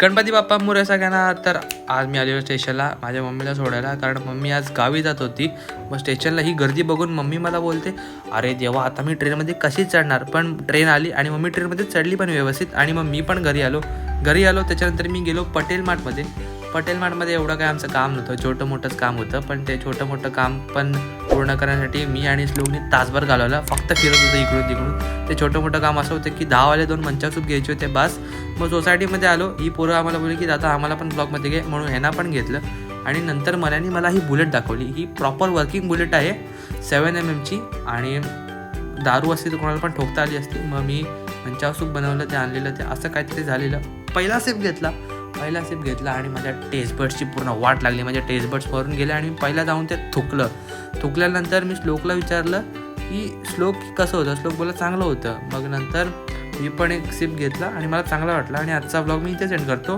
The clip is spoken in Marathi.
गणपती बाप्पा मोरया सगळ्यांना. तर आज मी आलेलो स्टेशनला माझ्या मम्मीला सोडायला, कारण मम्मी आज गावी जात होती. मग स्टेशनला ही गर्दी बघून मम्मी मला बोलते, अरे देवा आता मी ट्रेनमध्ये कशी चढणार. पण ट्रेन आली आणि मम्मी ट्रेनमध्ये चढली पण व्यवस्थित. आणि मग मी पण घरी आलो. त्याच्यानंतर मी गेलो पटेल मार्टमध्ये. एवढं काय आमचं काम नव्हतं, छोटं मोठंच काम होतं. पण ते छोटं मोठं काम पण पूर्ण करण्यासाठी मी आणि श्लोकने तासभर घालवला. फक्त फिरत होतं इकडून तिकडून. ते छोटं मोठं काम असं होतं की 10 वाले 2 मंचाव सूप घ्यायचे होते बस. मग सोसायटीमध्ये आलो. ही पोरं आम्हाला बोलली की दादा आम्हाला पण ब्लॉकमध्ये घे, म्हणून ह्यांना पण घेतलं. आणि नंतर मला ही बुलेट दाखवली. ही प्रॉपर वर्किंग बुलेट आहे 7mm ची. आणि दारू असती तर कोणाला पण ठोकता आली असती. मग मी मंचाव सूप बनवलं, ते आणलेलं, ते असं काहीतरी झालेलं. पहिला सिप घेतला आणि माझ्या टेस्टबड्सची पूर्ण वाट लागली. माझ्या टेस्टबड्स भरून गेले आणि मी पहिला जाऊन ते थुकल्यानंतर मी श्लोकला विचारलं की श्लोक कसं होतं. श्लोक बोलला चांगलं होतं. मग नंतर मी पण एक सिप घेतला आणि मला चांगला वाटला. आणि आजचा ब्लॉग मी इथे सेंड करतो.